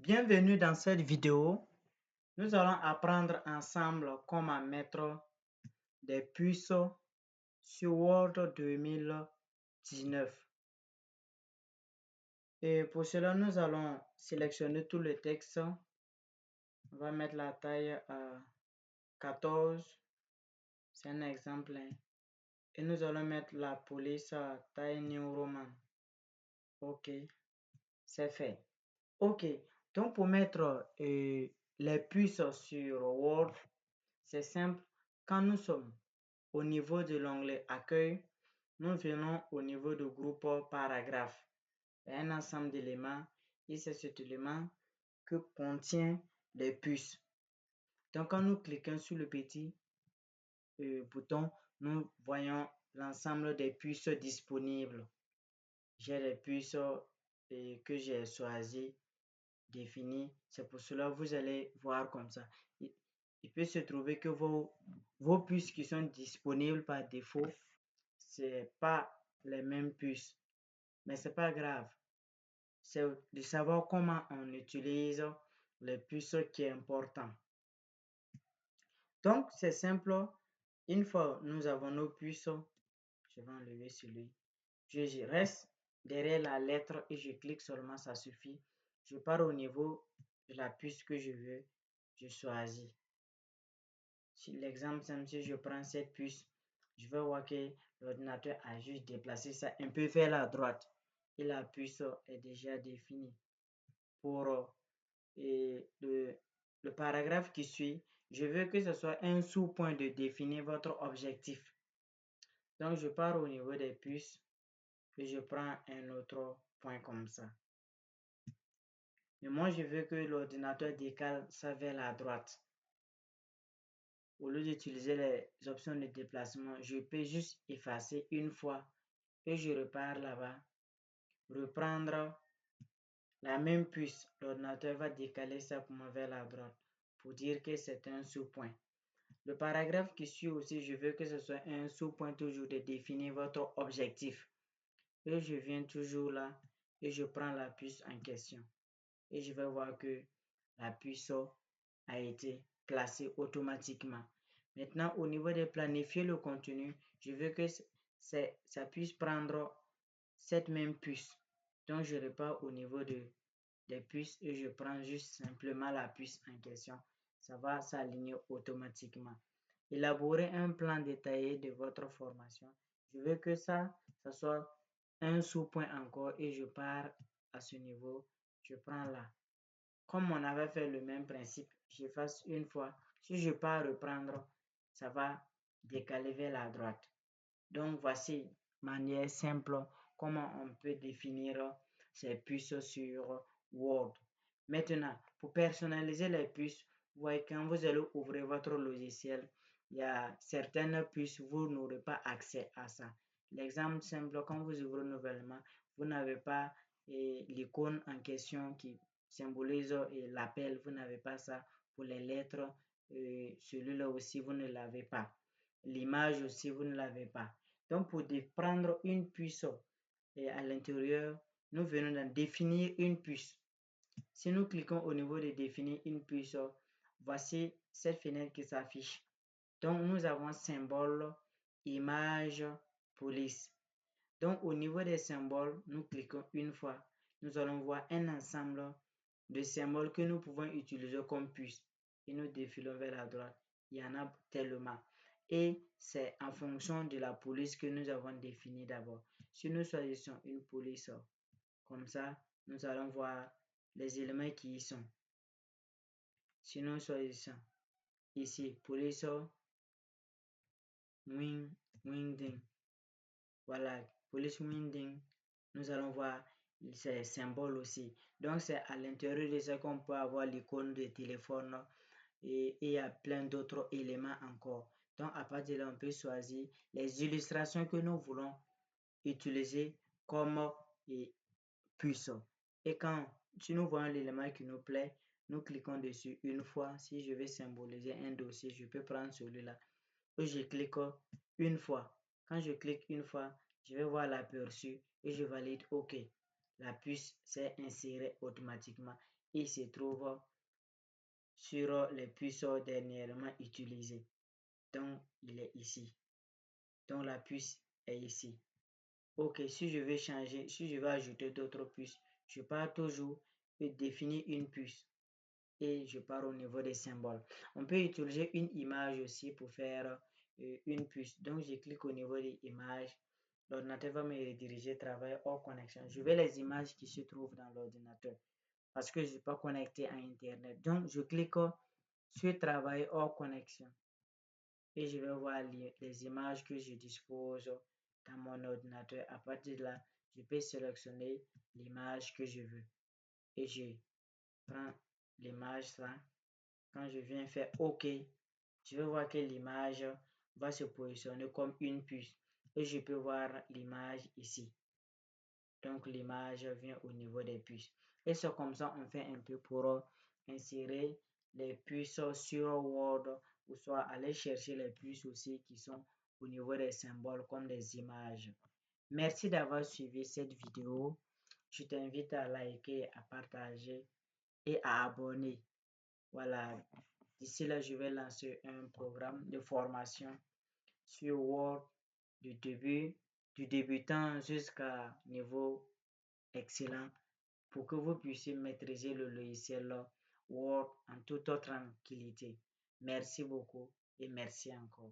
Bienvenue dans cette vidéo. Nous allons apprendre ensemble comment mettre des puces sur Word 2019. Et pour cela, nous allons sélectionner tout le texte. On va mettre la taille à 14. C'est un exemple. Et nous allons mettre la police à taille New Roman. OK, c'est fait. OK, donc pour mettre les puces sur Word, c'est simple. Quand nous sommes au niveau de l'onglet Accueil, nous venons au niveau du groupe Paragraphe. Il y a un ensemble d'éléments et c'est cet élément que contient les puces. Donc quand nous cliquons sur le petit bouton, nous voyons l'ensemble des puces disponibles. J'ai les puces que j'ai choisies, définies. C'est pour cela que vous allez voir comme ça. Il peut se trouver que vos puces qui sont disponibles par défaut, c'est pas les mêmes puces. Mais c'est pas grave. C'est de savoir comment on utilise les puces qui est important. Donc, c'est simple. Une fois nous avons nos puces, je vais enlever celui. Je reste derrière la lettre et je clique seulement, ça suffit. Je pars au niveau de la puce que je veux. Je choisis. Si l'exemple, si je prends cette puce, je vais voir que l'ordinateur a juste déplacé ça un peu vers la droite. Et la puce est déjà définie. Pour le paragraphe qui suit, je veux que ce soit un sous-point de définir votre objectif. Donc, je pars au niveau des puces et je prends un autre point comme ça. Mais moi, je veux que l'ordinateur décale ça vers la droite. Au lieu d'utiliser les options de déplacement, je peux juste effacer une fois et je repars là-bas. Reprendre la même puce, l'ordinateur va décaler ça pour moi vers la droite pour dire que c'est un sous-point. Le paragraphe qui suit aussi, je veux que ce soit un sous-point toujours de définir votre objectif. Et je viens toujours là et je prends la puce en question. Et je vais voir que la puce a été placée automatiquement. Maintenant, au niveau de planifier le contenu, je veux que ça puisse prendre cette même puce. Donc, je repars au niveau des puces et je prends juste simplement la puce en question. Ça va s'aligner automatiquement. Élaborer un plan détaillé de votre formation. Je veux que ça soit un sous-point encore et je pars à ce niveau. Je prends là. Comme on avait fait le même principe, j'efface une fois. Si je pars reprendre, ça va décaler vers la droite. Donc, voici manière simple comment on peut définir ces puces sur Word. Maintenant, pour personnaliser les puces, vous voyez, quand vous allez ouvrir votre logiciel, il y a certaines puces, vous n'aurez pas accès à ça. L'exemple simple, quand vous ouvrez nouvellement, vous n'avez pas l'icône en question qui symbolise l'appel, vous n'avez pas ça. Pour les lettres, celui-là aussi, vous ne l'avez pas. L'image aussi, vous ne l'avez pas. Donc, pour prendre une puce et à l'intérieur, nous venons de définir une puce. Si nous cliquons au niveau de définir une puce, voici cette fenêtre qui s'affiche. Donc, nous avons symbole, image, police. Donc, au niveau des symboles, nous cliquons une fois. Nous allons voir un ensemble de symboles que nous pouvons utiliser comme puce. Et nous défilons vers la droite. Il y en a tellement. Et c'est en fonction de la police que nous avons défini d'abord. Si nous choisissons une police comme ça, nous allons voir les éléments qui y sont. Si nous choisissons ici, police winding. Voilà, police winding. Nous allons voir ces symboles aussi. Donc, c'est à l'intérieur de ça qu'on peut avoir l'icône de téléphone et il y a plein d'autres éléments encore. Donc, à partir de là, on peut choisir les illustrations que nous voulons utiliser comme puce. Et si nous voyons l'élément qui nous plaît, nous cliquons dessus une fois. Si je veux symboliser un dossier, je peux prendre celui-là. Et je clique une fois. Quand je clique une fois, je vais voir l'aperçu et je valide OK. La puce s'est insérée automatiquement. il se trouve sur les puces dernièrement utilisées. Donc, il est ici. Donc, la puce est ici. Ok, si je veux changer, si je veux ajouter d'autres puces, je pars toujours et définir une puce et je pars au niveau des symboles. On peut utiliser une image aussi pour faire une puce. Donc, je clique au niveau des images. L'ordinateur va me rediriger travail hors connexion. Je vais les images qui se trouvent dans l'ordinateur parce que je ne suis pas connecté à Internet. Donc, je clique sur travail hors connexion et je vais voir les images que je dispose dans mon ordinateur. À partir de là, je peux sélectionner l'image que je veux et je prends l'image là. Quand je viens faire OK, je vais voir que l'image va se positionner comme une puce et je peux voir l'image ici. Donc, l'image vient au niveau des puces. Et c'est comme ça on fait un peu pour insérer les puces sur Word ou soit aller chercher les puces aussi qui sont au niveau des symboles comme des images. Merci d'avoir suivi cette vidéo. Je t'invite à liker, à partager et à abonner. Voilà. D'ici là, je vais lancer un programme de formation sur Word du débutant jusqu'à niveau excellent pour que vous puissiez maîtriser le logiciel Word en toute tranquillité. Merci beaucoup et merci encore.